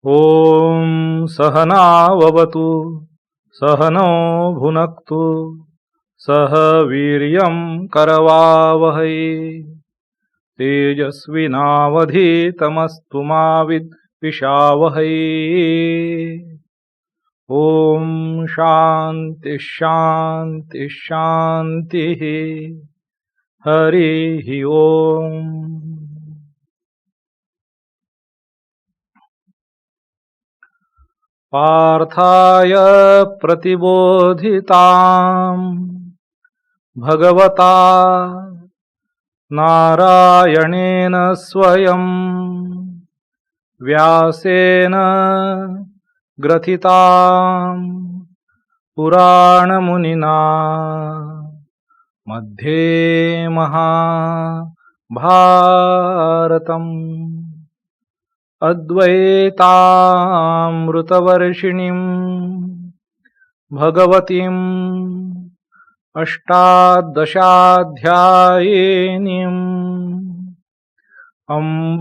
ॐ सहनाववतु सहनौ भुनक्तु सह वीर्यं करवावहै तेजस्विनावधीतमस्तु मा विद्विषावहै। ॐ शान्ति शान्ति शान्तिः। हरिः ॐ। पार्थाय प्रतिबोधिताम् भगवता नारायणेन स्वयं व्यासेन ग्रथिताम् पुराणमुनिना मध्ये महाभारतम् अद्वैतामृतवर्षिणीं भगवतीम् अष्टादशाध्यायिनीम् अम्ब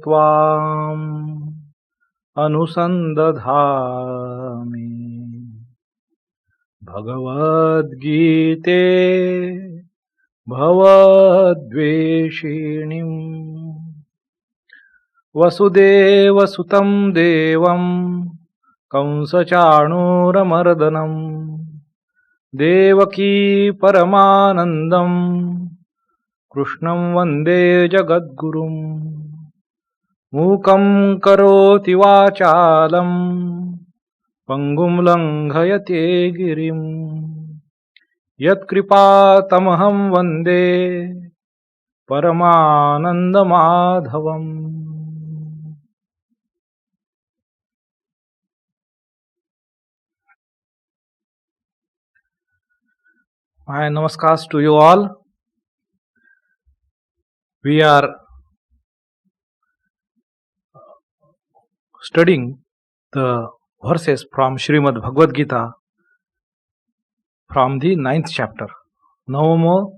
त्वाम् अनुसन्दधामि। भगवद्गीते भवद्वेषिणीम् वसुदेवसुतं देवं कंसचाणूरमर्दनं देवकी परमानन्दं कृष्णं वन्दे जगद्गुरुं। मूकं करोति वाचालं पङ्गुं लङ्घयते गिरिं यत्कृपातमहं वन्दे परमानन्दमाधवम्। My namaskars to you all. We are studying the verses from Srimad Bhagavad Gita from the 9th chapter, Navam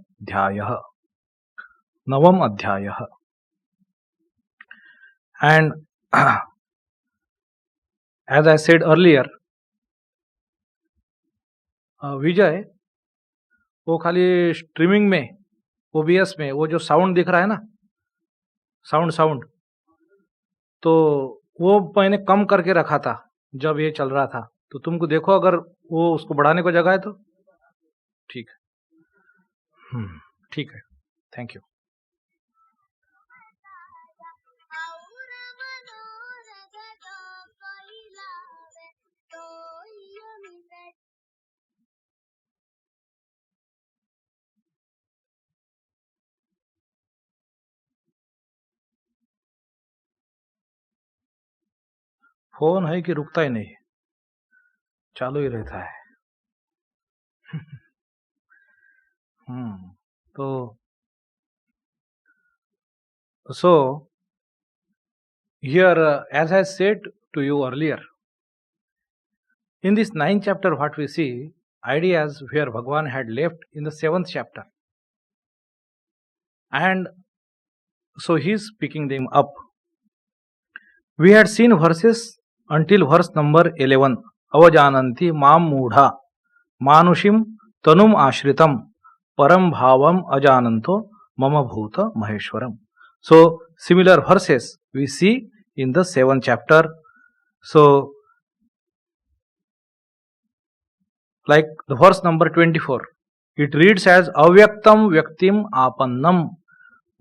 Adhyayah. And as I said earlier, Vijay, वो खाली स्ट्रीमिंग में ओबीएस में वो जो साउंड दिख रहा है ना, साउंड तो वो मैंने कम करके रखा था जब ये चल रहा था। तो तुमको देखो अगर वो उसको बढ़ाने को जगह है तो ठीक है। ठीक है, थैंक यू। फोन है कि रुकता ही नहीं, चालू ही रहता है। तो so here as I said to you earlier, in this 9th chapter what we see ideas where Bhagavan had left in the 7th chapter, and so he is picking them up. We had seen verses until verse number 11. Avajananti mam mudha manushim tanum ashritam param bhavam ajananto mama bhuta maheshwaram. So similar verses we see in the 7th chapter. So like the verse number 24, it reads as avyaktam vyaktim apannam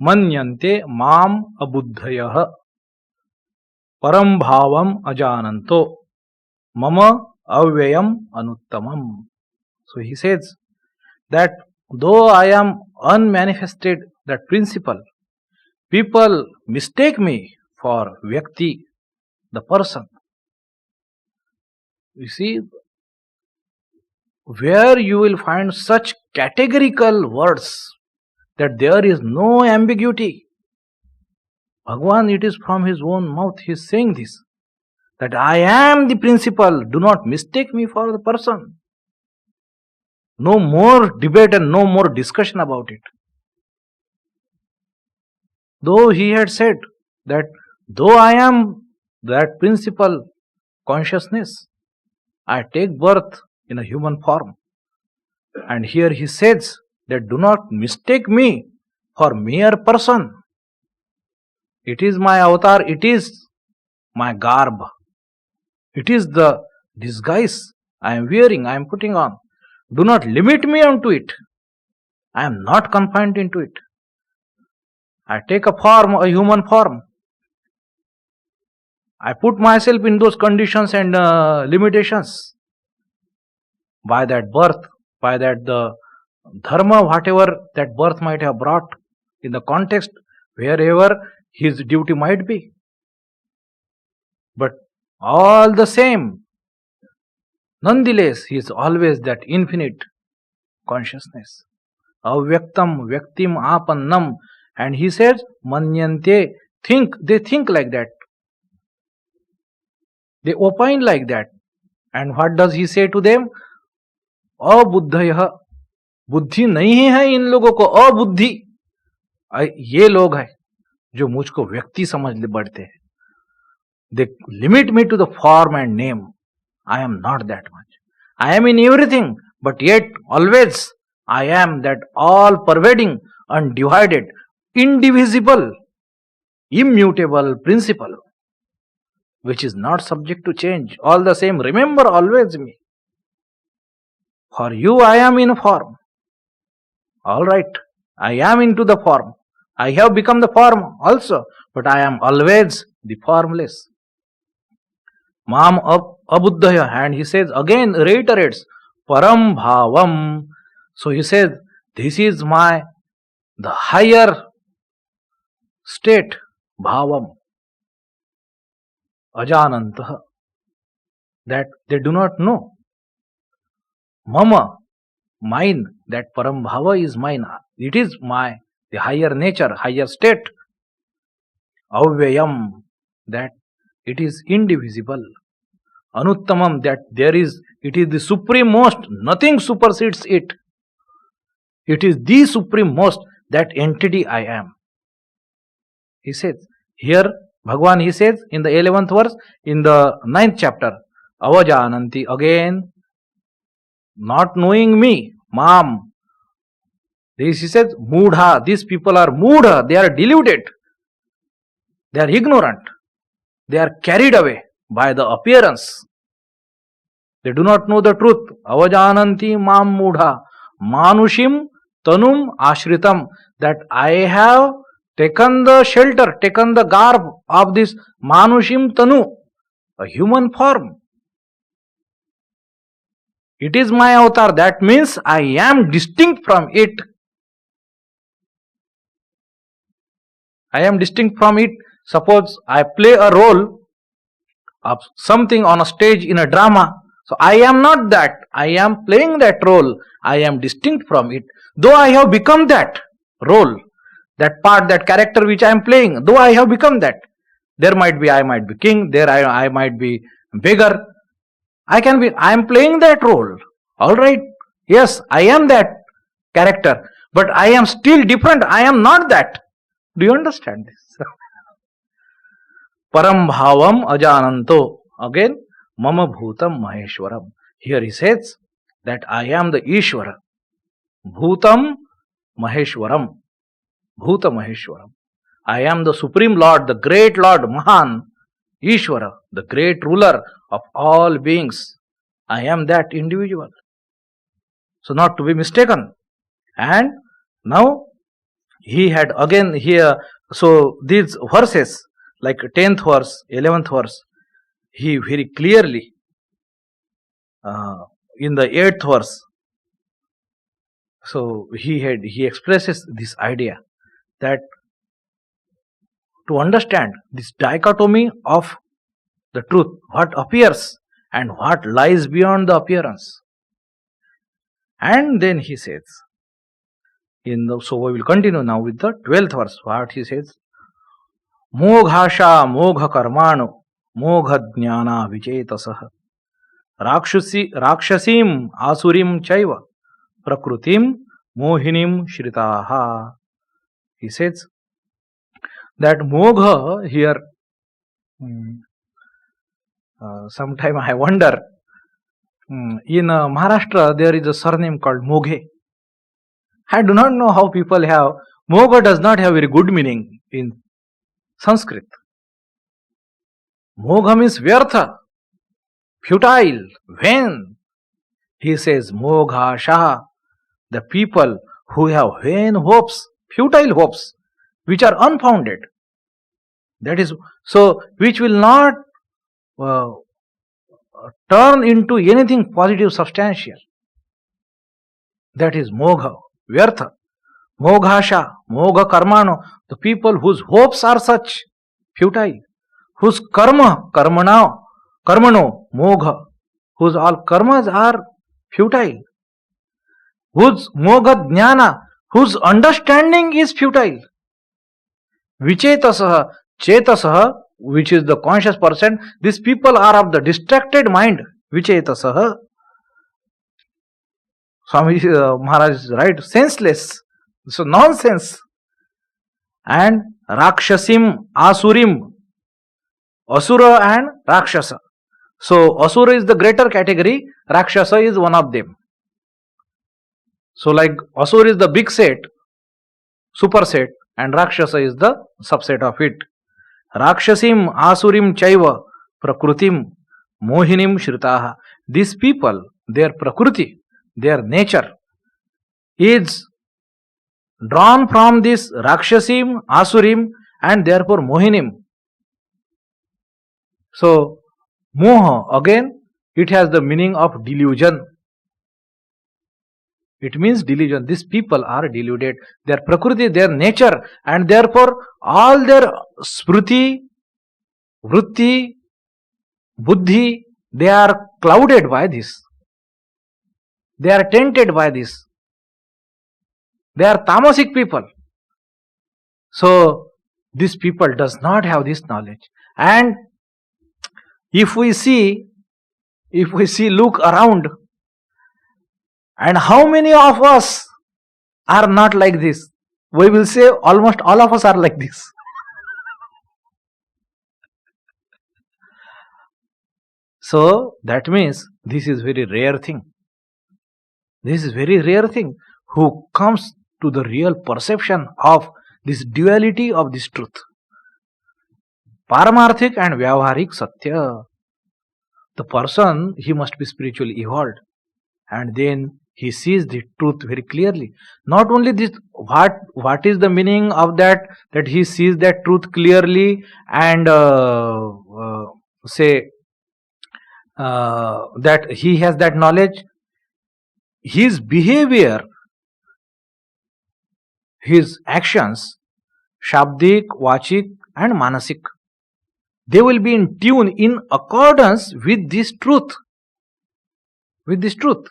manyante mam abuddhayah param bhavam ajananto mama avyayam anuttamam. So he says that though I am unmanifested, that principle, people mistake me for Vyakti, the person. You see, where you will find such categorical words that there is no ambiguity. Bhagavan, it is from his own mouth, he is saying this, that I am the principle, do not mistake me for the person. No more debate and no more discussion about it. Though he had said that though I am that principal consciousness. I take birth in a human form. And here he says that do not mistake me for mere person. It is my avatar, it is my garb. It is the disguise I am wearing, I am putting on. Do not limit me unto it. I am not confined into it. I take a form, a human form. I put myself in those conditions and limitations. By that birth, by that the dharma, whatever that birth might have brought in the context, wherever his duty might be. But all the same, nonetheless, he is always that infinite consciousness. Avyaktam vyaktim apannam. And he says, manyante, they think like that. They opine like that. And what does he say to them? अबुद्धयः, बुद्धि नहीं है इन लोगों को, अबुद्धि ये लोग हैं जो मुझको व्यक्ति समझ बढ़ते हैं. They limit me to the form and name. I am not that much. I am in everything, but yet always I am that all pervading, undivided, indivisible, immutable principle, which is not subject to change. All the same, remember always me. For you I am in form. Alright, I am into the form. I have become the form also, but I am always the formless. Mam abuddhaya, and he says again, reiterates, param bhavam. So he says, this is the higher state, bhavam, ajanantah, that they do not know. Mama, mine, that param bhava is mine. It is the higher nature, higher state. Avyayam, that it is indivisible. Anuttamam, that it is the supreme most, nothing supersedes it. It is the supreme most, that entity I am. He says, here Bhagavan, he says in the 11th verse, in the 9th chapter, avajananti, again, not knowing me, mam. This he says, mudha, these people are mudha, they are deluded, they are ignorant, they are carried away by the appearance. They do not know the truth. Avajananti mam mudha, manushim tanum ashritam, that I have taken the shelter, taken the garb of this manushim tanu, a human form. It is my avatar, that means I am distinct from it. I am distinct from it. Suppose I play a role of something on a stage in a drama. So I am not that. I am playing that role. I am distinct from it. Though I have become that role, that part, that character which I am playing, though I have become that. I might be king, there I might be beggar. I am playing that role. Alright. Yes, I am that character. But I am still different. I am not that. Do you understand this? Param bhavam ajananto. Again, mama bhutam maheshwaram. Here he says that I am the Ishvara. Bhutam maheshwaram. Bhuta maheshwaram. I am the Supreme Lord, the great Lord, Mahan, Ishvara, the great ruler of all beings. I am that individual. So not to be mistaken. And now he had again here, so these verses, like 10th verse, 11th verse, he very clearly, in the 8th verse, so he expresses this idea that to understand this dichotomy of the truth, what appears and what lies beyond the appearance. And then he says, so we will continue now with the 12th verse. What he says? Moghasha mogha karmano mogha jnana vichetasah rakshasim asurim chaiva prakrutim mohinim shritaha. He says that mogha here, sometime I wonder, in Maharashtra there is a surname called Moghe. I do not know how people have. Mogha does not have very good meaning in Sanskrit. Mogha means vyartha, futile, vain. He says Mogha Shaha, the people who have vain hopes, futile hopes, which are unfounded. That is so, which will not turn into anything positive, substantial. That is Mogha, Vyartha. Moghasha, Mogha Karmano, the people whose hopes are such, futile, whose Karmano, Mogha, whose all karmas are futile, whose Mogha Jnana, whose understanding is futile. Vichetasaha, Chetasaha, which is the conscious person, these people are of the distracted mind. Vichetasaha. Swami Maharaj is right, senseless. So nonsense. And Rakshasim, Asurim, Asura and Rakshasa. So Asura is the greater category, Rakshasa is one of them. So like Asura is the big set, superset, and Rakshasa is the subset of it. Rakshasim, Asurim, Chaiva, Prakrutim, Mohinim, Shritaha. These people, their Prakruti, their nature is drawn from this Rakshasim, Asurim, and therefore Mohinim. So, Moha, again, it has the meaning of delusion. It means delusion. These people are deluded. Their Prakriti, their nature, and therefore all their Smriti, Vritti, Buddhi, they are clouded by this. They are tainted by this. They are tamasic people. So, this people does not have this knowledge. And if we see, look around, and how many of us are not like this? We will say almost all of us are like this. So, that means this is very rare thing. This is very rare thing who comes to the real perception of this duality of this truth. Paramarthik and Vyavaharik Satya. The person, he must be spiritually evolved. And then he sees the truth very clearly. Not only this, what is the meaning of that he sees that truth clearly and say that he has that knowledge. His behavior, his actions, Shabdik, Vachik and Manasik, they will be in tune, in accordance with this truth. With this truth.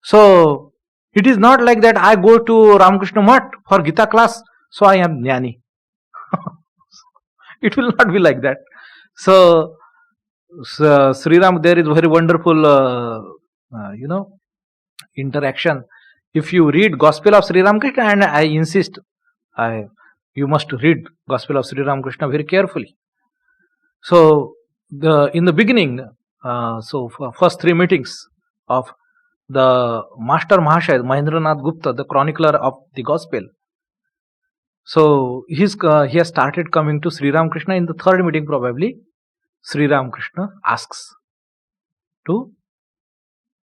So, it is not like that I go to Ramakrishna Math for Gita class, so I am Jnani. It will not be like that. So Sri Ram, there is very wonderful, interaction. If you read Gospel of Sri Ramakrishna, and I insist, you must read Gospel of Sri Ramakrishna very carefully. So, in the beginning, first 3 meetings of the Master Mahashaya, Mahendranath Gupta, the chronicler of the Gospel. So, he has started coming to Sri Ramakrishna. In the 3rd meeting probably, Sri Ramakrishna asks to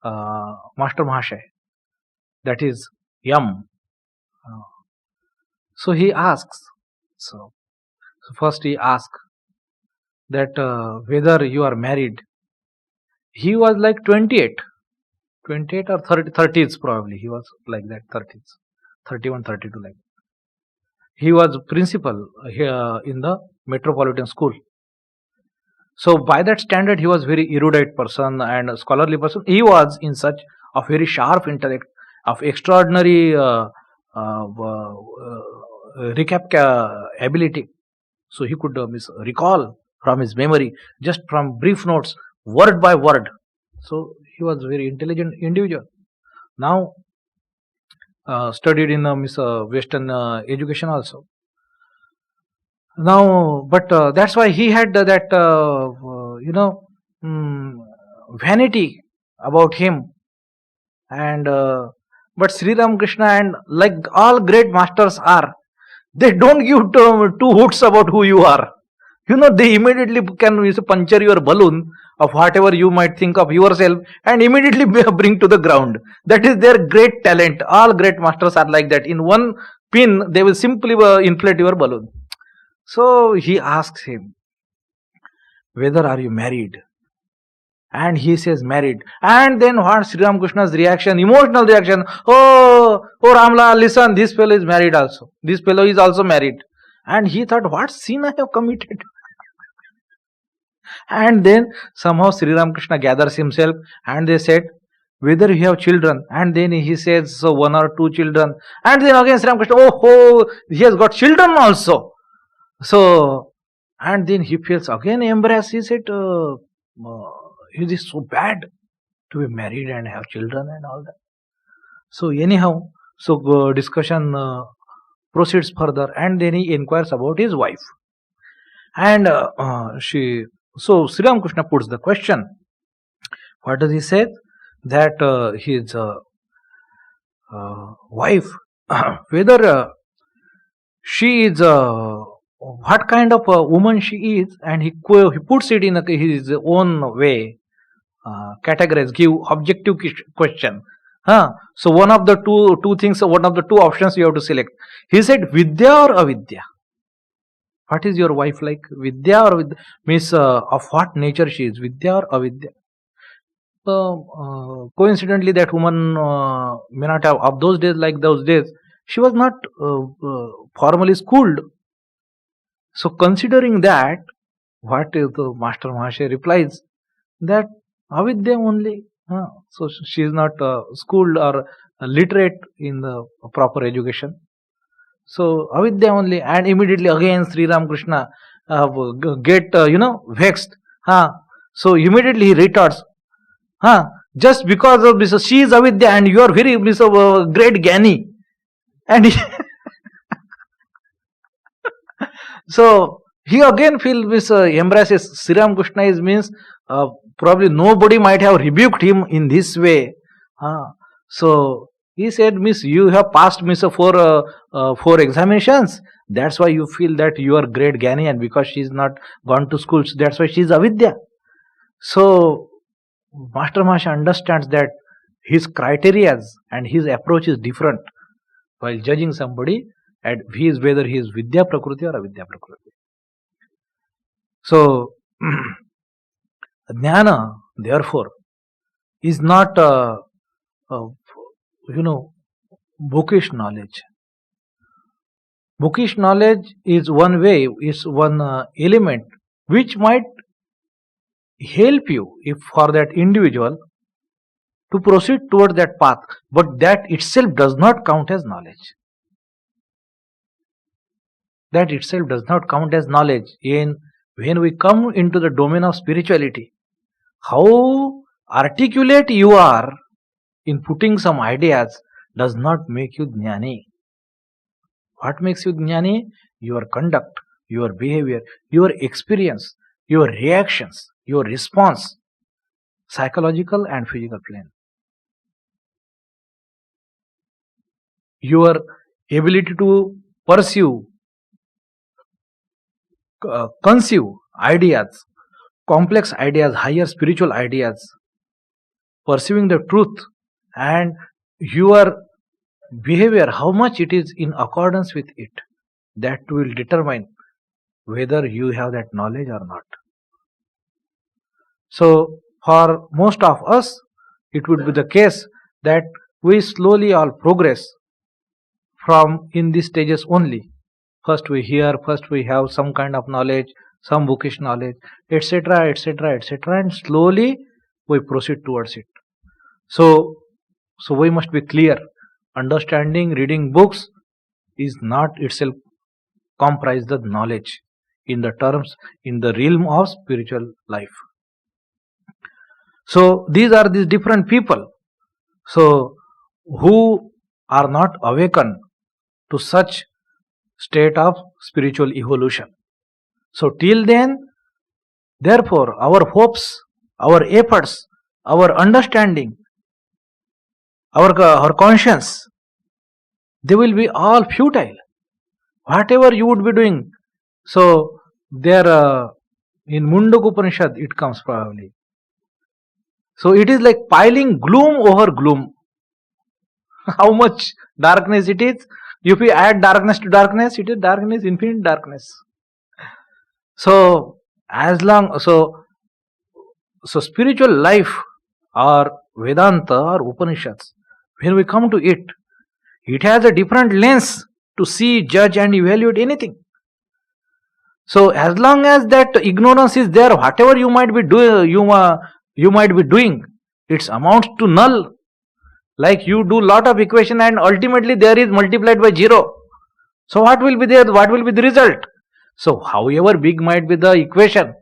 Master Mahashaya, that is Yam. So he asks, so first he asks that whether you are married. He was like 28 or 30s probably. He was like that, 30s, 31, 32 like that. He was principal here in the Metropolitan School. So by that standard, he was very erudite person and a scholarly person. He was in such a very sharp intellect, of extraordinary recap ability. So he could recall from his memory, just from brief notes, word by word. So he was a very intelligent individual. Now studied in Western education also. Now, but that's why he had that vanity about him. And but Sri Ramakrishna, and like all great masters are, they don't give two hoots about who you are. They immediately can puncture your balloon of whatever you might think of yourself and immediately bring to the ground. That is their great talent. All great masters are like that. In one pin, they will simply inflate your balloon. So he asks him, whether are you married? And he says married. And then what Sri Ramakrishna's reaction, emotional reaction, oh Ramla, listen, this fellow is married also. This fellow is also married. And he thought, what sin I have committed? And then somehow Sri Ramakrishna gathers himself and they said, whether you have children. And then he says, so one or two children. And then again Sri Ramakrishna, he has got children also. So, and then he feels again embarrassed. He said, it is so bad to be married and have children and all that. So anyhow, discussion proceeds further, and then he inquires about his wife. And so Sri Ramakrishna puts the question. What does he say? That his wife, whether she is what kind of a woman she is, and he puts it in his own way, categorize, give objective question. So one of the two things, one of the two options you have to select. He said, Vidya or Avidya? What is your wife like? Vidya or Vidya? Means of what nature she is, Vidya or Avidya? Coincidentally, that woman may not have, of those days, like those days, she was not formally schooled. So considering that, what the Master Mahasaya replies, that Avidya only. So she is not schooled or literate in the proper education. So Avidya only. And immediately again Sri Ramakrishna get vexed. So immediately he retorts, just because of this, she is Avidya and you are very great Gyani. And so he again feels embraces Sri Ramakrishna is means probably nobody might have rebuked him in this way. So he said, Miss, you have passed four examinations. That's why you feel that you are great Gyani, and because she is not gone to school, so that's why she is Avidya. So Master Mahasaya understands that his criteria and his approach is different while judging somebody, and whether he is Vidya Prakriti or Avidya Prakriti. So Jnana, therefore, is not bookish knowledge. Bookish knowledge is one way, is one element which might help you, if for that individual, to proceed towards that path, but that itself does not count as knowledge. That itself does not count as knowledge. When we come into the domain of spirituality, how articulate you are in putting some ideas does not make you Jnani. What makes you Jnani? Your conduct, your behavior, your experience, your reactions, your response, psychological and physical plane. Your ability to pursue, conceive ideas, complex ideas, higher spiritual ideas, pursuing the truth, and your behavior, how much it is in accordance with it, that will determine whether you have that knowledge or not. So for most of us, it would be the case that we slowly all progress from in these stages only. First we hear, first we have some kind of knowledge, some bookish knowledge, etc., etc., etc., and slowly we proceed towards it. So we must be clear. Understanding, reading books is not itself comprise the knowledge in the realm of spiritual life. So these are these different people, so who are not awakened to such state of spiritual evolution. So till then, Therefore, our hopes, our efforts, our understanding, our conscience, they will be all futile. Whatever you would be doing. So, there in Mundaka Upanishad it comes probably. So, it is like piling gloom over gloom. How much darkness it is? If we add darkness to darkness, it is darkness, infinite darkness. So, so spiritual life or Vedanta or Upanishads, when we come to it, it has a different lens to see, judge, and evaluate anything. So, as long as that ignorance is there, whatever you might be doing, you might be doing, it amounts to null. Like you do lot of equation and ultimately there is multiplied by 0. So what will be there? What will be the result? So however big might be the equation,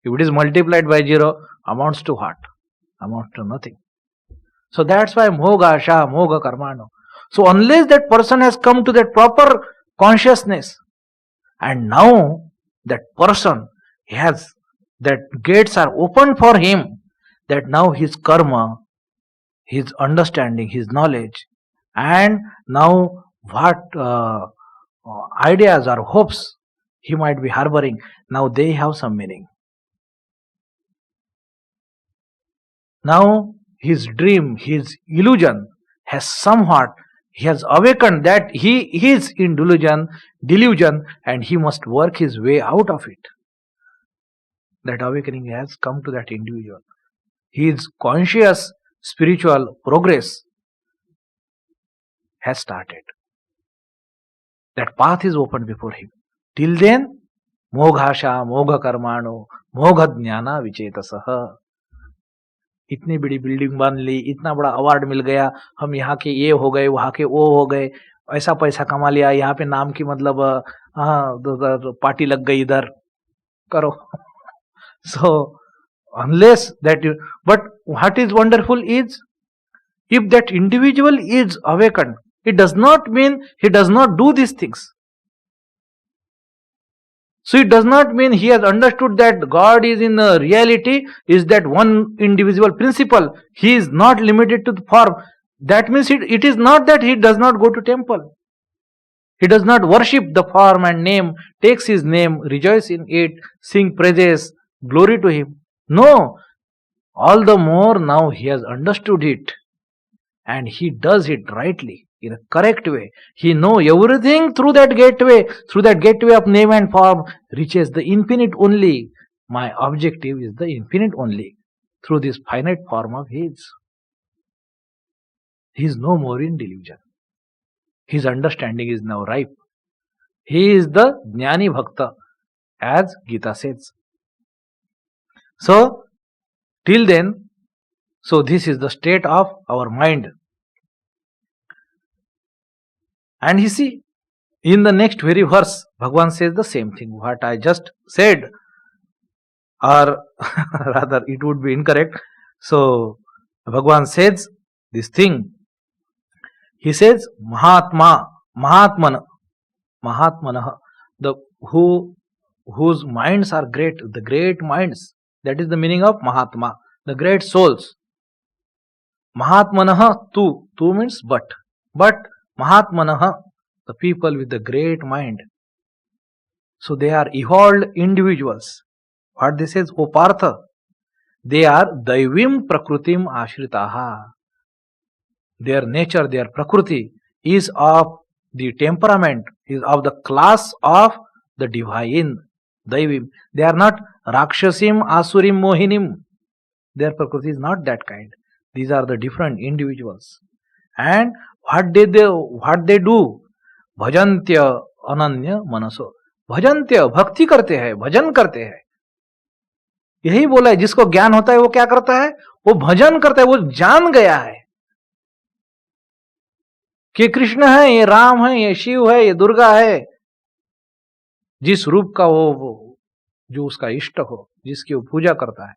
if it is multiplied by 0, amounts to what? Amounts to nothing. So that's why moga sha, moga karmano. So unless that person has come to that proper consciousness, and now that person has, that gates are open for him, that now his karma, his understanding, his knowledge, and now what ideas or hopes he might be harboring, now they have some meaning. Now his dream, his illusion has somewhat, he has awakened that he is in delusion, and he must work his way out of it. That awakening has come to that individual. His conscious spiritual progress has started. That path is open before him. Till then, moghasha, mogha karmano, mogha jnana vichetasah. इतनी बड़ी building बन ली, इतना बड़ा award मिल गया, हम यहाँ के ये हो गए, वहाँ के वो हो गए, ऐसा पैसा कमा लिया, यहाँ पे नाम की मतलब पार्टी लग गई इधर, करो. So unless that you, but what is wonderful is, if that individual is awakened, it does not mean he does not do these things. So it does not mean he has understood that God is in reality, is that one individual principle. He is not limited to the form. That means it is not that he does not go to temple. He does not worship the form and name, takes his name, rejoice in it, sing praises, glory to him. No, all the more now he has understood it, and he does it rightly, in a correct way. He knows everything through that gateway of name and form reaches the infinite only. My objective is the infinite only, through this finite form of his. He is no more in delusion. His understanding is now ripe. He is the Jnani Bhakta, as Gita says. So, till then, so this is the state of our mind. And you see, in the next very verse, Bhagavan says the same thing, what I just said, or rather it would be incorrect. So, Bhagavan says this thing. He says, Mahatmanah, the whose minds are great, the great minds. That is the meaning of Mahatma, the great souls. Mahatmanah, tu means but Mahatmanah, the people with the great mind. So they are evolved individuals. What this says, O Partha, they are Daivim Prakrutim Ashritaha. Their nature, their Prakriti is of the temperament, is of the class of the divine. Daivim. They are not Rakshasim, Asurim, Mohinim. Their Prakriti is not that kind. These are the different individuals. And what they do? Bhajantya ananya manaso. Bhajantya, bhakti करते हैं, भजन करते हैं. यही बोला है, जिसको ज्ञान होता है वो क्या करता है? वो भजन करता है, वो जान गया है कि कृष्ण है, ये राम है, ये शिव है, ये दुर्गा है. जिस रूप का वो जो उसका इष्ट हो, जिसकी वो पूजा करता है.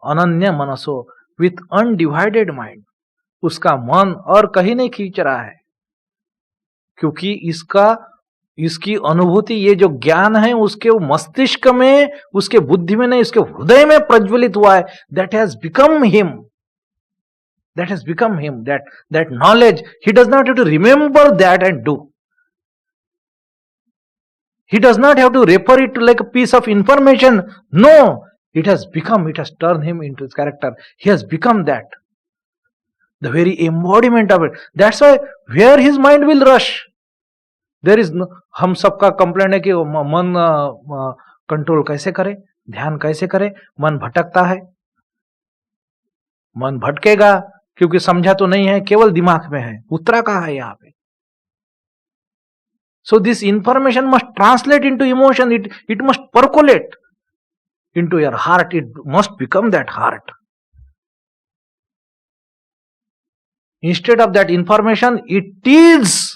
अनन्य मनसो, विथ अनडिवाइडेड माइंड. उसका मन और कहीं नहीं खींच रहा है, क्योंकि इसकी अनुभूति, ये जो ज्ञान है उसके मस्तिष्क में, उसके बुद्धि में नहीं, उसके हृदय में प्रज्वलित हुआ है. That has become him. That has become him. That knowledge, he does not have to remember that and do. He does not have to refer it to like a piece of information. No, it has turned him into his character. He has become that. The very embodiment of it. That's why where his mind will rush. There is no, हम सबका complaint है कि मन control कैसे करे, ध्यान कैसे करे, मन भटकता है. मन भटकेगा क्योंकि समझा तो नहीं है, केवल दिमाग में है, उतरा कहाँ है यहाँ पे. So this information must translate into emotion. It must percolate into your heart. It must become that heart. Instead of that information, it is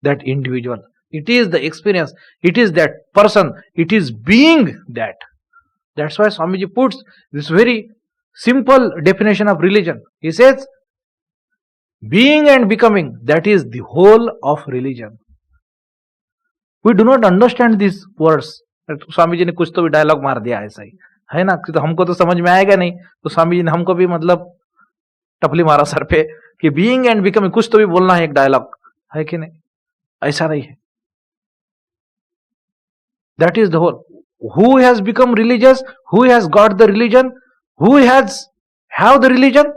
that individual. It is the experience. It is that person. It is being that. That's why Swamiji puts this very simple definition of religion. He says, being and becoming, that is the whole of religion. We do not understand these words. Swami ji ने कुछ तो भी dialogue मार दिया ऐसा ही है ना, तो हमको तो समझ में आएगा नहीं, तो स्वामी जी ने हमको भी मतलब टपली मारा सर पे कि बीइंग एंड बिकमिंग, कुछ तो भी बोलना है, एक डायलॉग है कि नहीं. ऐसा नहीं है. That is the whole. Who has become religious? Who has got the religion? Who has have the religion?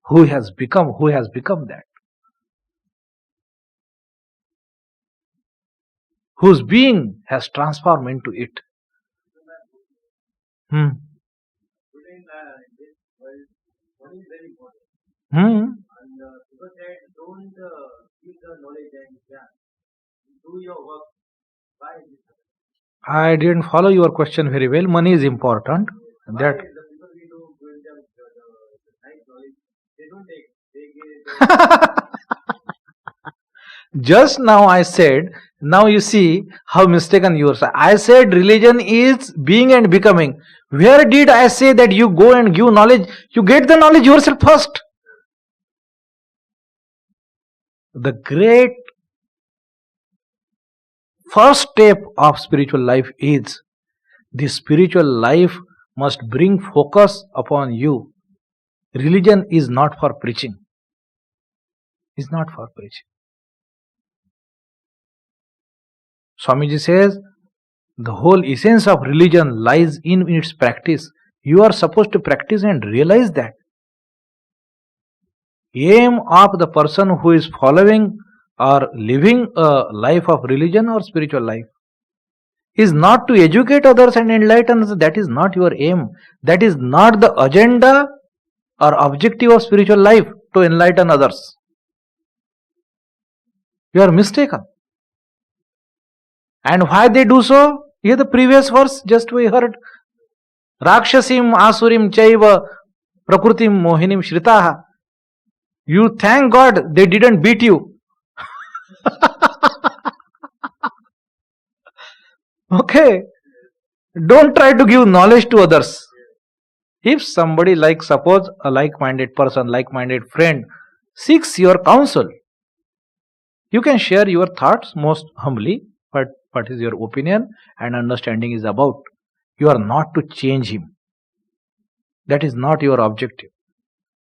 Who has become that? Whose being has transformed into it. Hmm. Hmm. I didn't follow your question very well. Money is important. That just now I said, now you see how mistaken you are. I said religion is being and becoming. Where did I say that you go and give knowledge? You get the knowledge yourself first. The great first step of spiritual life is the spiritual life must bring focus upon you. Religion is not for preaching. It's not for preaching. Swamiji says, the whole essence of religion lies in its practice. You are supposed to practice and realize that. Aim of the person who is following or living a life of religion or spiritual life is not to educate others and enlighten others. That is not your aim. That is not the agenda or objective of spiritual life, to enlighten others. You are mistaken. And why they do so? Here the previous verse just we heard. Rakshasim asurim chaiva prakrutim mohinim shritaha. You thank God they didn't beat you. Okay. Don't try to give knowledge to others. If somebody, like suppose a like-minded person, like-minded friend seeks your counsel, you can share your thoughts most humbly, but what is your opinion and understanding is about. You are not to change him. That is not your objective.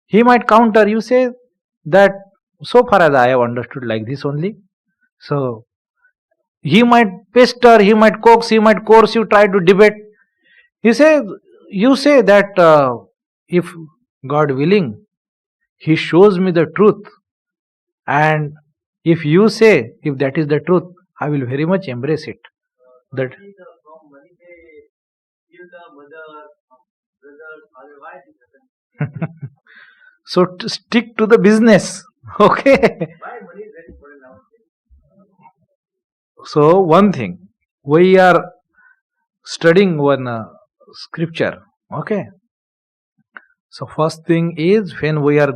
He might counter, you say that so far as I have understood like this only. So he might pester, he might coax, he might coerce you, try to debate. You say that if God willing, He shows me the truth, and if you say, if that is the truth, I will very much embrace it. That so to stick to the business. Okay. So one thing, we are studying one scripture. Okay. So first thing is, when we are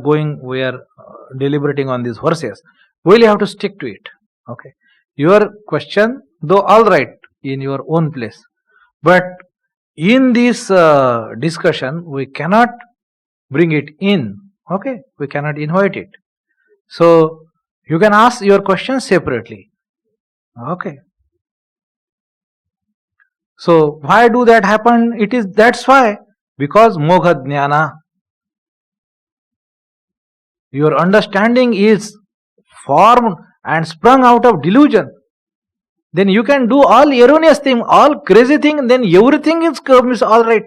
deliberating on these verses, we will have to stick to it. Okay. Your question, though all right in your own place, but in this discussion we cannot bring it in. Okay. We cannot invite it. So you can ask your question separately. Okay. So why do that happen? That's why, because mogha jnana, your understanding is formed and sprung out of delusion. Then you can do all erroneous thing, all crazy thing, then everything is all right.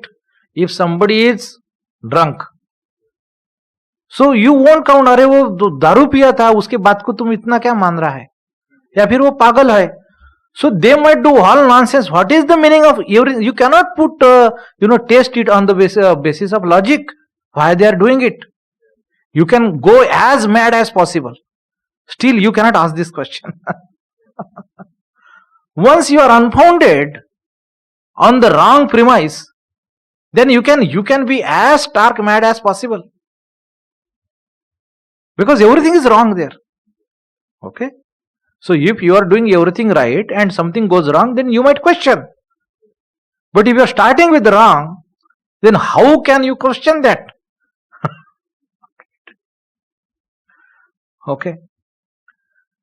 If somebody is drunk, so you won't count, अरे वो दारू पिया था उसके बात को तुम इतना क्या मान रहा है, या फिर वो पागल है. So they might do all nonsense. What is the meaning of everything? You cannot put, test it on the basis of logic. Why they are doing it? You can go as mad as possible. Still, you cannot ask this question. Once you are unfounded on the wrong premise, then you can be as stark mad as possible. Because everything is wrong there. Okay? So if you are doing everything right and something goes wrong, then you might question. But if you are starting with the wrong, then how can you question that? Okay.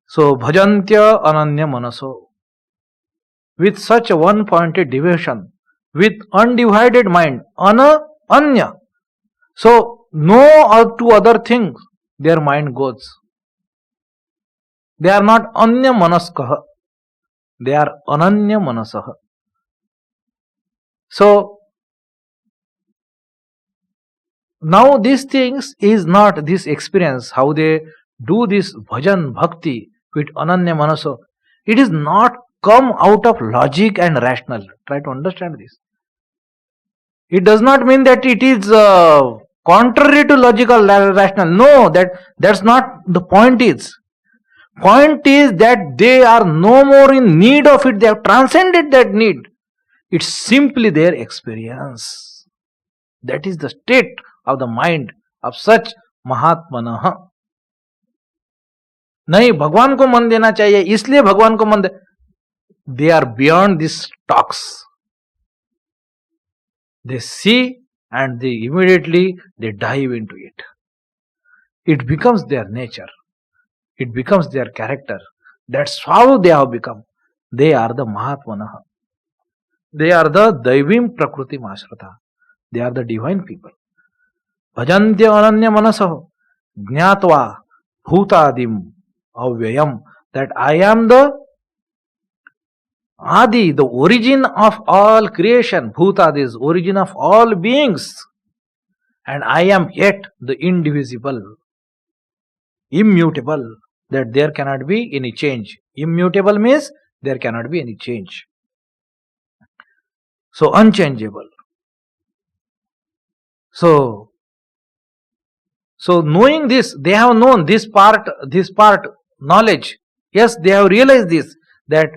So bhajantya ananya manaso. With such a one-pointed devotion, with undivided mind, anya. So no to other things, their mind goes. They are not anya manaskaha. They are ananya manasaha. So now these things is not this experience, how they do this bhajan bhakti with ananya manaso. It is not come out of logic and rational. Try to understand this. It does not mean that it is contrary to logical rational. No, that's not the point is. Point is that they are no more in need of it. They have transcended that need. It's simply their experience. That is the state of the mind of such महात्मनः. नहीं भगवान को मन देना चाहिए इसलिए भगवान को मन दे. They are beyond these talks. They see and they immediately dive into it. It becomes their nature. It becomes their character. That's how they have become. They are the Mahatmanaha. They are the Daivim Prakriti Mashrata. They are the divine people. Bhajantya ananya manasaho jnatva bhutadim avyayam. That I am the Adi, the origin of all creation. Bhutadi is origin of all beings. And I am yet the indivisible, immutable, that there cannot be any change. Immutable means there cannot be any change. So unchangeable. So knowing this, they have known this part knowledge. Yes, they have realized this, that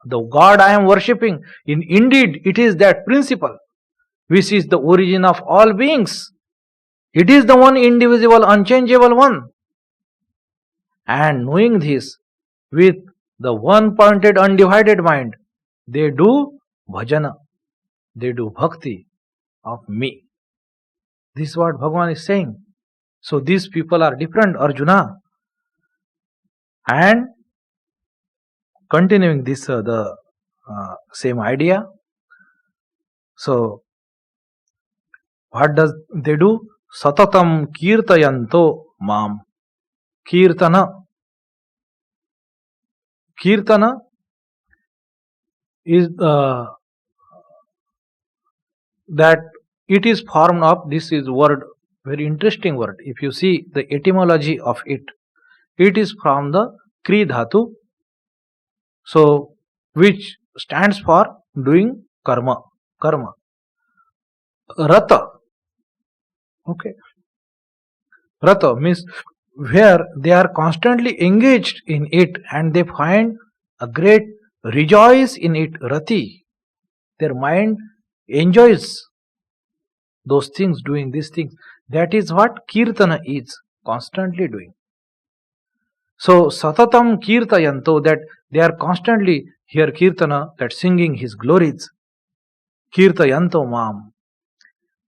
the God I am worshipping, indeed it is that principle which is the origin of all beings. It is the one indivisible, unchangeable one. And knowing this, with the one-pointed, undivided mind, they do bhajana, they do bhakti of me. This is what Bhagavan is saying. So these people are different, Arjuna. And continuing this, the same idea. So what does they do? Satatam kirtayanto mam. Kirtana is that it is formed of, this is word, very interesting word. If you see the etymology of it, it is from the Kri Dhatu, so which stands for doing karma. Rata. Okay. Rata means where they are constantly engaged in it and they find a great rejoice in it. Rati. Their mind enjoys those things, doing these things. That is what Kirtana is, constantly doing. So Satatam Kirtayanto, that they are constantly here Kirtana, that singing his glories. Kirtayanto Mam.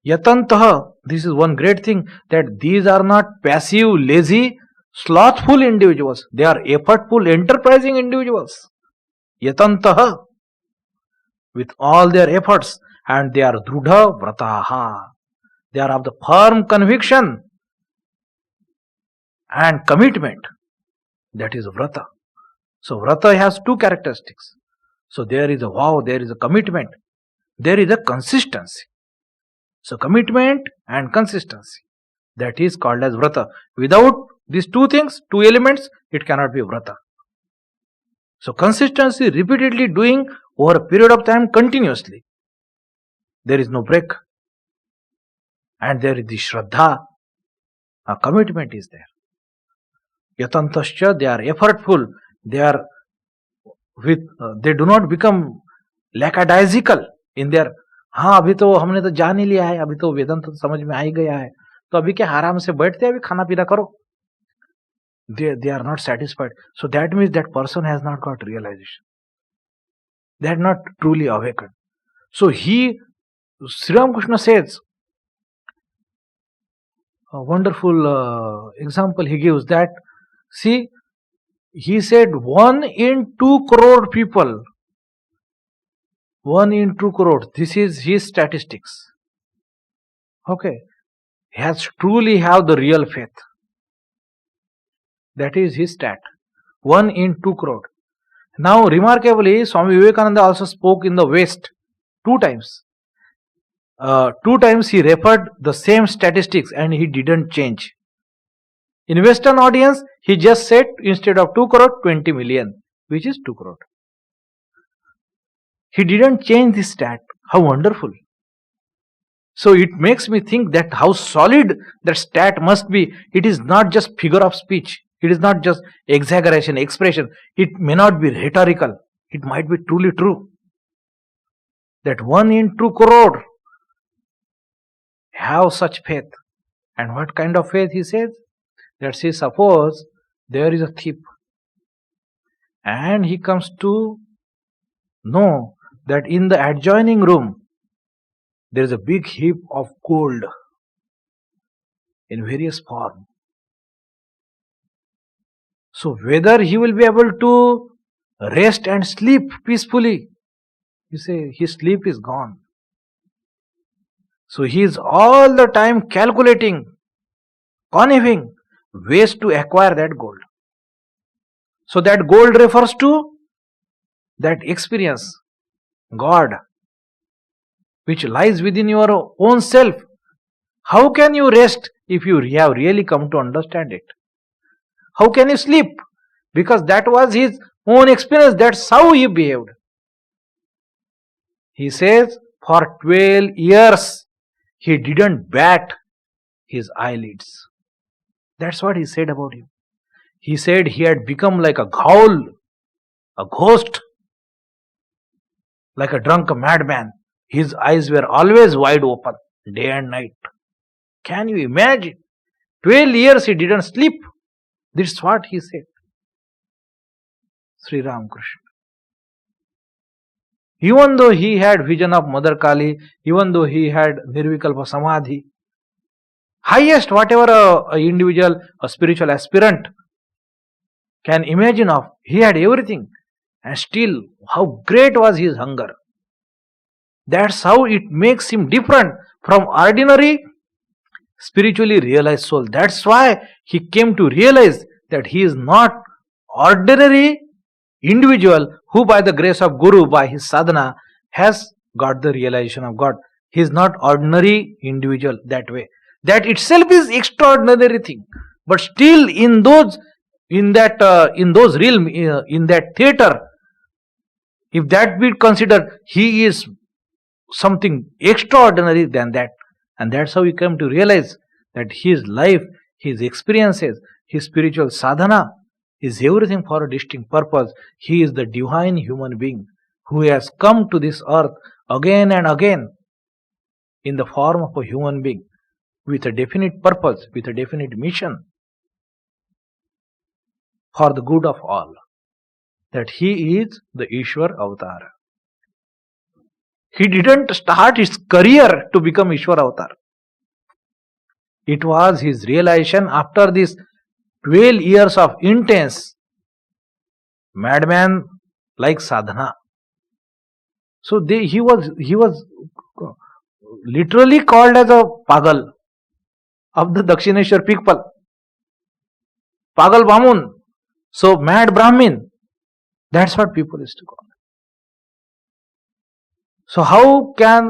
Yatantaha, this is one great thing, that these are not passive, lazy, slothful individuals. They are effortful, enterprising individuals. yatantaha, with all their efforts, and they are drudha vrataha. They are of the firm conviction and commitment. That is vrata. So vrata has two characteristics. So there is a vow, there is a commitment, there is a consistency. So commitment and consistency, that is called as vrata. Without these two things, two elements, it cannot be vrata. So consistency, repeatedly doing over a period of time continuously. There is no break. And there is the shraddha, a commitment is there. Yatantascha, they are effortful, they are they do not become lackadaisical in their, हाँ अभी तो हमने तो जान ही लिया है, अभी तो वेदांत तो समझ में आ ही गया है, तो अभी क्या आराम से बैठते हैं, अभी खाना पीना करो. They are not satisfied. So that means that person has not got realization. They are not truly awakened. So Sri Ramakrishna says, a wonderful example he gives that, see, he said 1 in 2 crore people, 1 in 2 crore, this is his statistics. Okay, he has truly have the real faith. That is his stat. 1 in 2 crore. Now, remarkably, Swami Vivekananda also spoke in the West 2 times. 2 times he referred the same statistics and he didn't change. In Western audience, he just said instead of 2 crore, 20 million, which is 2 crore. He didn't change the stat. How wonderful. So it makes me think that how solid that stat must be. It is not just figure of speech. It is not just exaggeration, expression. It may not be rhetorical. It might be truly true. That 1 in 2 crore have such faith. And what kind of faith he says? That say, suppose there is a thief and he comes to know that in the adjoining room there is a big heap of gold in various form. So whether he will be able to rest and sleep peacefully, you say his sleep is gone. So he is all the time calculating, conniving ways to acquire that gold. So that gold refers to that experience, God, which lies within your own self. How can you rest if you have really come to understand it? How can you sleep? Because that was his own experience. That's how he behaved. He says for 12 years he didn't bat his eyelids. That's what he said about him. He said he had become like a ghoul, a ghost, like a drunk madman. His eyes were always wide open, day and night. Can you imagine? 12 years he didn't sleep. This is what he said. Sri Ramakrishna. Even though he had vision of Mother Kali, even though he had Nirvikalpa Samadhi, highest whatever a individual, a spiritual aspirant can imagine of, he had everything. And still, how great was his hunger. That's how it makes him different from ordinary spiritually realized soul. That's why he came to realize that he is not ordinary individual who by the grace of Guru, by his sadhana, has got the realization of God. He is not ordinary individual that way. That itself is extraordinary thing. But still in that realm, in that theater, if that be considered, he is something extraordinary than that. And that's how we come to realize that his life, his experiences, his spiritual sadhana is everything for a distinct purpose. He is the divine human being who has come to this earth again and again in the form of a human being with a definite purpose, with a definite mission for the good of all. That he is the Ishwar Avatar. He didn't start his career to become Ishwar Avatar. It was his realization after these 12 years of intense madman like sadhana. So he was literally called as a pagal of the Dakshineshwar people. Pagal Bamun. So mad Brahmin. That's what people used to call.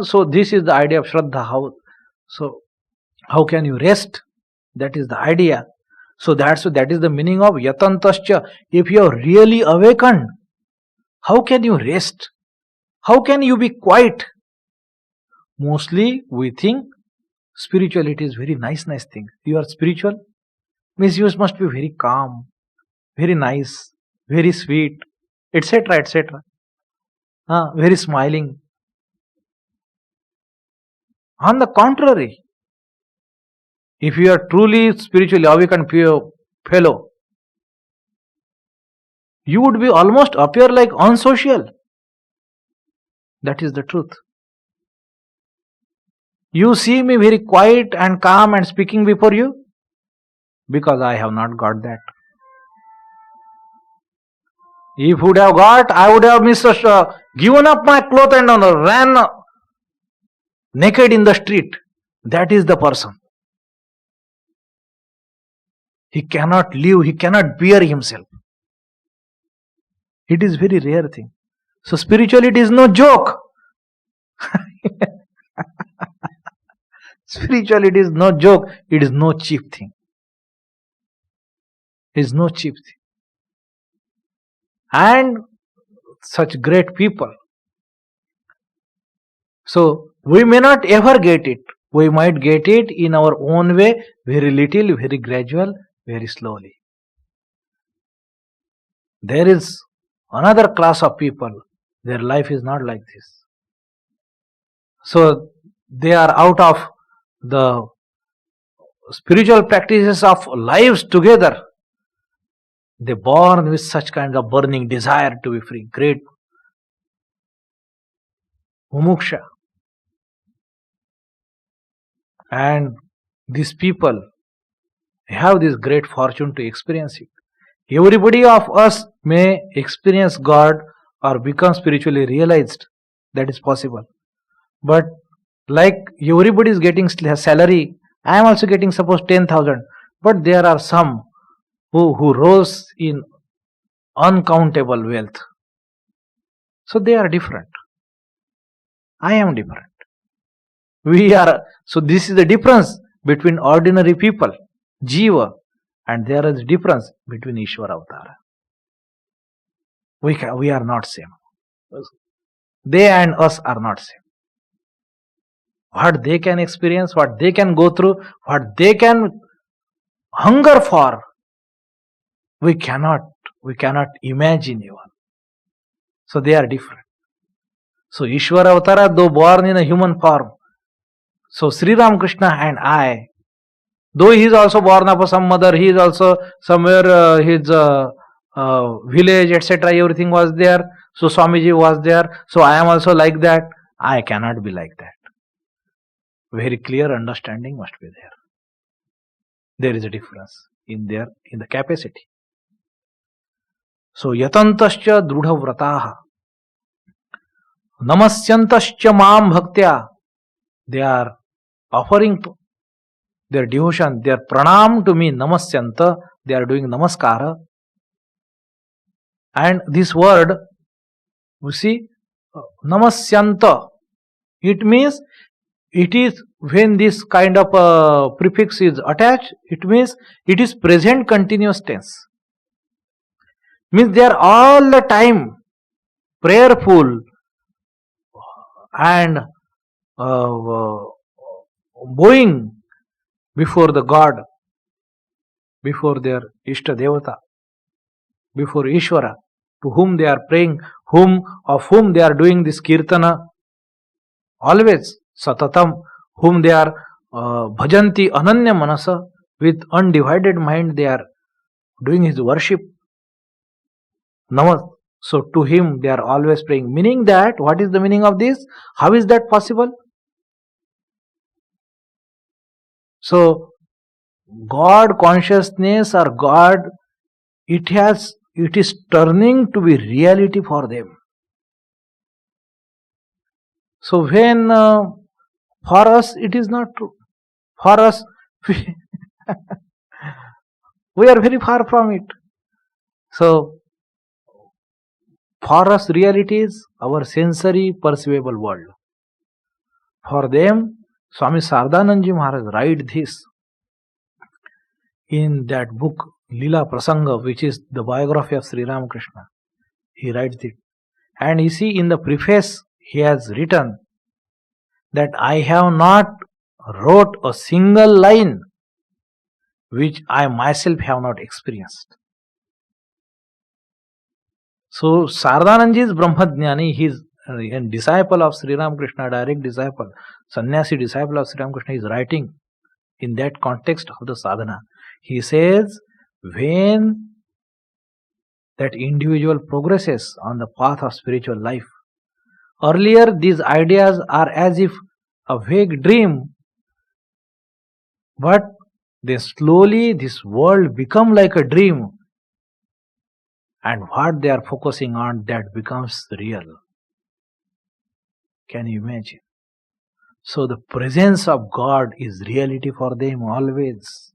So this is the idea of Shraddha. How can you rest? That is the idea. So that is the meaning of yatantascha. If you are really awakened, how can you rest? How can you be quiet? Mostly we think spirituality is very nice thing. You are spiritual, means you must be very calm, very nice, very sweet, etc. etc. Very smiling. On the contrary, if you are truly spiritually awakened pure fellow, you would be almost appear like unsocial. That is the truth. You see me very quiet and calm and speaking before you, because I have not got that. If would have got, I would have given up my clothes and ran naked in the street. That is the person. He cannot live, he cannot bear himself. It is very rare thing. So spirituality is no joke. Spirituality is no joke. It is no cheap thing. It is no cheap thing. And such great people. So we may not ever get it. We might get it in our own way, very little, very gradual, very slowly. There is another class of people. Their life is not like this. So they are out of the spiritual practices of lives together. They born with such kind of burning desire to be free, great mumuksha. And these people have this great fortune to experience it. Everybody of us may experience God or become spiritually realized. That is possible. But like everybody is getting salary, I am also getting suppose 10,000. But there are some who rose in uncountable wealth. So they are different. I am different. So this is the difference between ordinary people, Jiva, and there is difference between Ishvara Avatara. We are not same. They and us are not same. What they can experience, what they can go through, what they can hunger for, we cannot imagine even. So they are different. So Ishvara Avatara, though born in a human form, so Sri Ramakrishna and I, though he is also born of some mother, he is also somewhere his village, etc. Everything was there. So Swamiji was there. So I am also like that. I cannot be like that. Very clear understanding must be there. There is a difference in the capacity. So yatantascha drudha vrataha namasyantascha mam bhaktya, they are offering their devotion, their pranam to me, namasyanta, they are doing namaskara. And this word, you see, namasyanta, it means, it is when this kind of prefix is attached, it means it is present continuous tense. Means they are all the time prayerful and bowing before the God, before their Ishta Devata, before Ishvara, to whom they are praying, of whom they are doing this Kirtana, always Satatam, whom they are bhajanti ananya manasa, with undivided mind they are doing his worship. Namas. So to him they are always praying. Meaning that, what is the meaning of this? How is that possible? So God consciousness or God, it it is turning to be reality for them. So when for us it is not true. For us, we are very far from it. So for us reality is our sensory perceivable world. For them, Swami Sardananji Maharaj write this in that book Lila Prasanga, which is the biography of Sri Ramakrishna. He writes it. And you see in the preface he has written that I have not wrote a single line which I myself have not experienced. So Sardananji is Brahmadhyani, he is a disciple of Sri Ramakrishna, direct disciple, sannyasi disciple of Sri Ramakrishna, is writing in that context of the sadhana. He says, when that individual progresses on the path of spiritual life, earlier these ideas are as if a vague dream, but then slowly this world become like a dream, and what they are focusing on, that becomes real. Can you imagine? So the presence of God is reality for them always.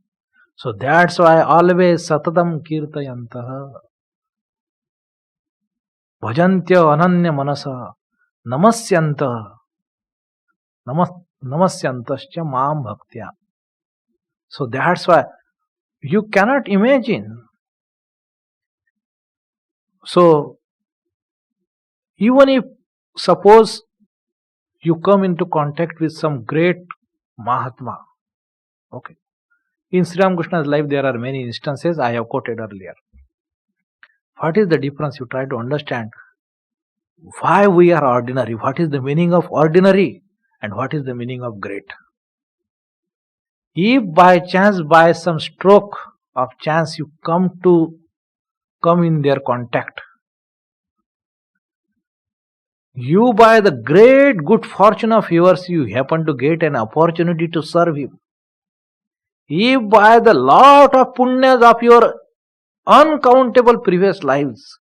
So that's why always Satatam Kirtayantaha Bhajantya Ananya Manasa Namasyanta Namasyantascha Mam Bhaktya. So that's why you cannot imagine. So even if suppose you come into contact with some great Mahatma, okay. In Sri Ramakrishna's life there are many instances I have quoted earlier. What is the difference? You try to understand why we are ordinary, what is the meaning of ordinary and what is the meaning of great. If by chance, by some stroke of chance you come in their contact, you by the great good fortune of yours you happen to get an opportunity to serve him. If by the lot of punyas of your uncountable previous lives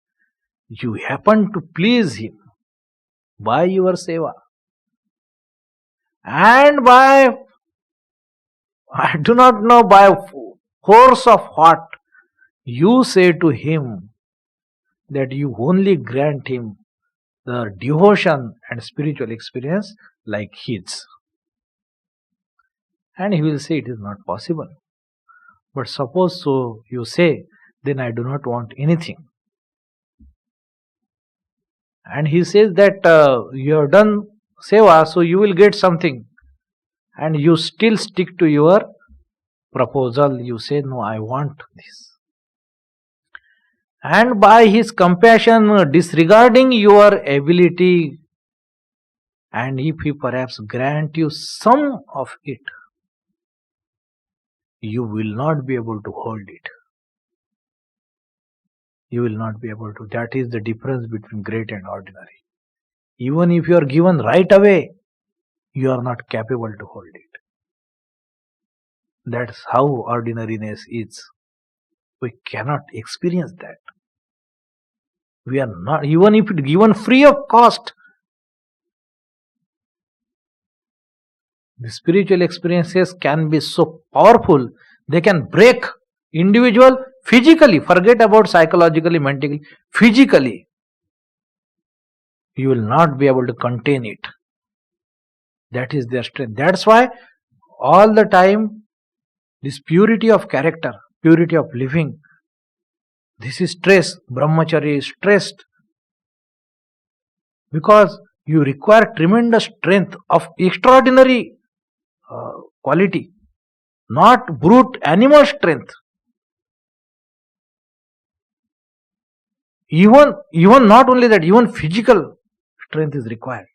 you happen to please him by your seva, and by, I do not know by force of what, you say to him that you only grant him the devotion and spiritual experience like his. And he will say it is not possible. But suppose so you say, then I do not want anything. And he says that you have done seva, so you will get something. And you still stick to your proposal. You say, no, I want this. And by his compassion, disregarding your ability, and if he perhaps grant you some of it, you will not be able to hold it. You will not be able to. That is the difference between great and ordinary. Even if you are given right away, you are not capable to hold it. That's how ordinariness is. We cannot experience that. We are not, even if it given free of cost. The spiritual experiences can be so powerful, they can break individual physically, forget about psychologically, mentally, physically. You will not be able to contain it. That is their strength. That's why all the time this purity of character, purity of living, this is stress. Brahmacharya is stressed because you require tremendous strength of extraordinary quality, not brute animal strength. Even not only that, even physical strength is required.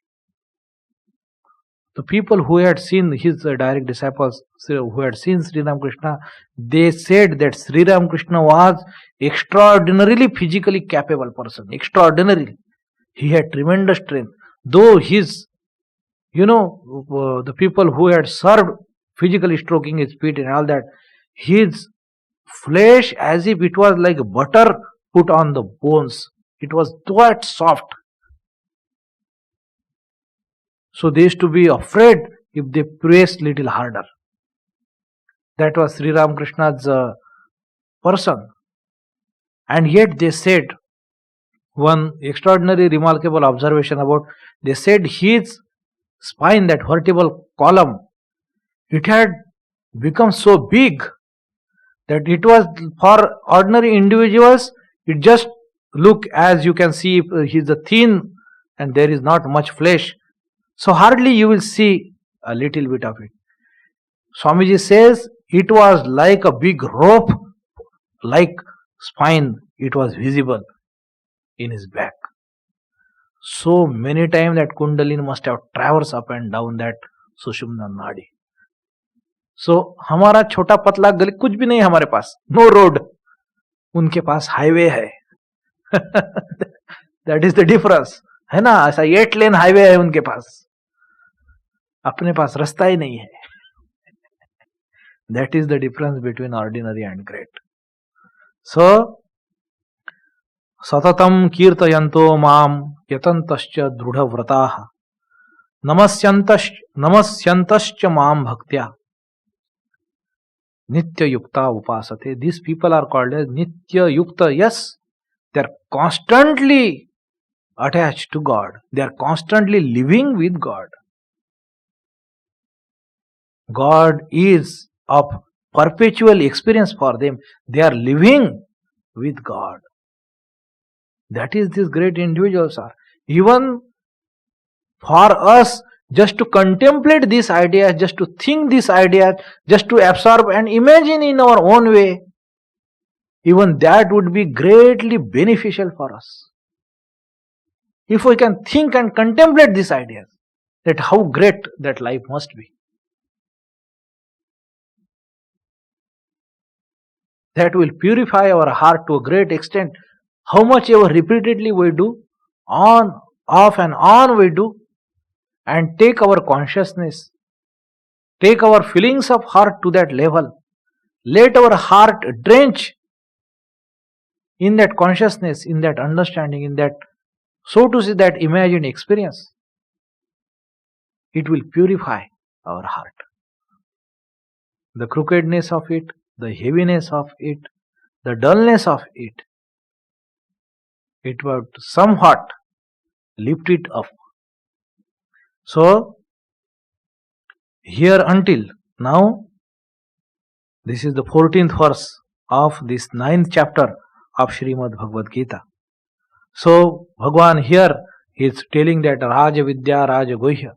The people who had seen his direct disciples, who had seen Sri Ramakrishna, they said that Sri Ramakrishna was extraordinarily physically capable person. Extraordinarily. He had tremendous strength. Though his, the people who had served physically stroking his feet and all that, his flesh as if it was like butter put on the bones. It was that soft. So they used to be afraid if they pressed little harder. That was Sri Ramakrishna's person. And yet they said one extraordinary remarkable observation about, they said his spine, that vertebral column, it had become so big that it was, for ordinary individuals, it just look, as you can see, he's a thin and there is not much flesh, so hardly you will see a little bit of it. Swamiji says it was like a big rope, like spine, it was visible in his back. So many times that Kundalini must have traversed up and down that Sushumna Nadi. So हमारा छोटा पतला गली, कुछ भी नहीं हमारे पास, no road, उनके पास highway है. दैट इज द डिफरेंस, है ना. ऐसा 8 लेन हाईवे है उनके पास, अपने पास रास्ता ही नहीं है. That is the difference between ordinary and great. So सततम कीर्तयन्तो माम यतन्तश्च दृढ़व्रताः नमस्यन्तश्च माम भक्त्या Nitya Yukta Upasate. These people are called as Nitya Yukta. Yes, they are constantly attached to God. They are constantly living with God. God is of perpetual experience for them. They are living with God. That is, these great individuals are. Even for us, just to contemplate these ideas, just to think these ideas, just to absorb and imagine in our own way, even that would be greatly beneficial for us. If we can think and contemplate these ideas, that how great that life must be. That will purify our heart to a great extent. How much ever repeatedly we do, on, off and on we do, and take our consciousness, take our feelings of heart to that level. Let our heart drench in that consciousness, in that understanding, in that, so to say, that imagined experience. It will purify our heart. The crookedness of it, the heaviness of it, the dullness of it, it would somewhat lift it up. So, here until now, this is the 14th verse of this 9th chapter of Srimad Bhagavad Gita. So, Bhagwan here is telling that Raja Vidya, Raja Guhya.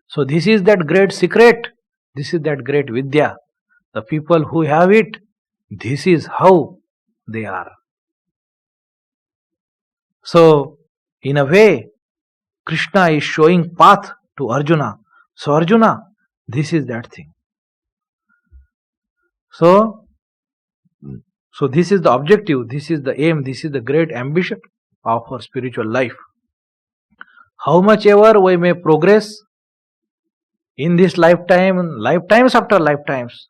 So, this is that great secret, this is that great Vidya. The people who have it, this is how they are. So, in a way, Krishna is showing path to Arjuna. So Arjuna, this is that thing. So this is the objective, this is the aim, this is the great ambition of our spiritual life. How much ever we may progress in this lifetime, lifetimes after lifetimes,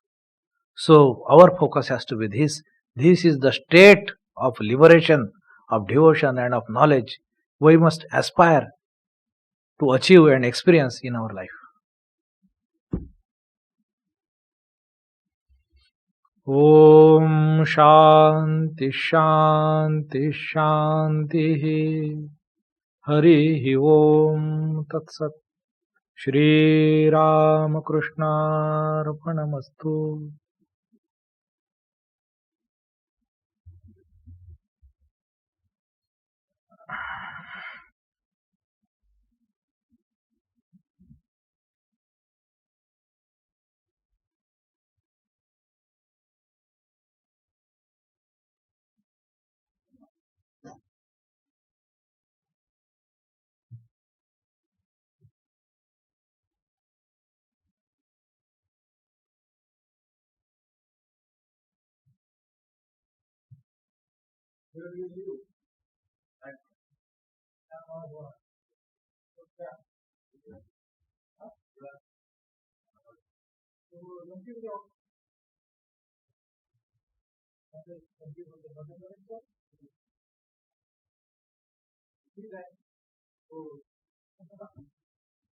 so our focus has to be this. This is the state of liberation, of devotion and of knowledge we must aspire to achieve and experience in our life. Om Shanti Shanti Shanti Hari Om Tat Sat. Shri Ramakrishna Arpanamastu. ठीक है। तो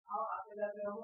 आओ आते जाते रहो।